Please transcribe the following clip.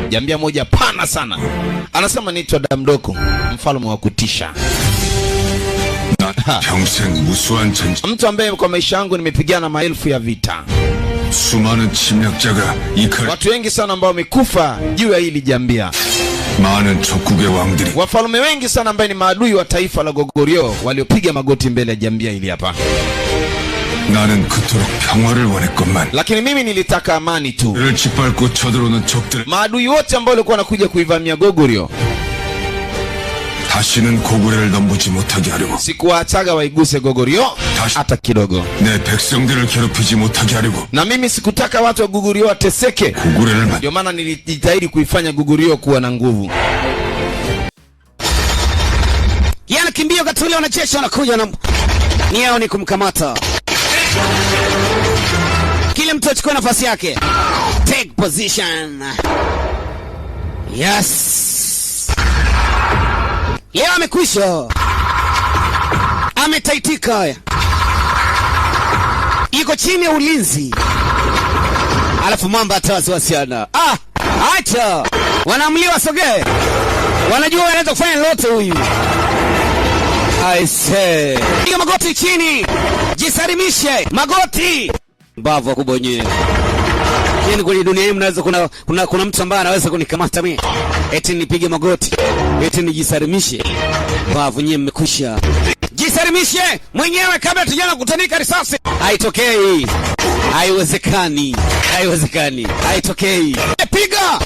Jambia moja pana sana. Anasema naitwa Damdoko, mfalme wa kutisha. Mtu ambaye kwa maisha yangu nimepigana maelfu ya vita. Watu wengi sana ambao wamekufa juu ya hili jambia. Wafalme wengi sana ambao ni maadui wa taifa la Goguryeo waliopiga magoti mbele ya jambia hili hapa. Lakini mimi nilitaka amani tu. Maadui wote ambao walikuwa wanakuja kuivamia Goguryeo sikuwaachaga waiguse Goguryeo hata kidogo. Na mimi sikutaka watu wa Goguryeo wateseke. Ndio maana nilijitahidi kuifanya Goguryeo kuwa na nguvu. Yana kimbio katuli wanajeshi wanakuja na ni yao ni kumkamata. Kila mtu achukue nafasi yake. Take position. Yes. Yeye amekwisha. Ametaitika. Yuko chini ya ulinzi. Alafu mamba atawasiwasiana. Acha. Wanaamliwa sogee. Wanajua wanaweza kufanya lolote huyu. I say. Piga magoti chini. Jisalimishe. Magoti. Mbavu kubonye. Yaani kwenye dunia hii mnaweza kuna mtu ambaye anaweza kunikamata mimi. Eti nipige magoti. Eti nijisalimishe. Mbavu nyewe mmekwisha. Jisalimishe mwenyewe kabla tujana kutanika risasi. Haitokei. Haiwezekani. Haitokei. Piga.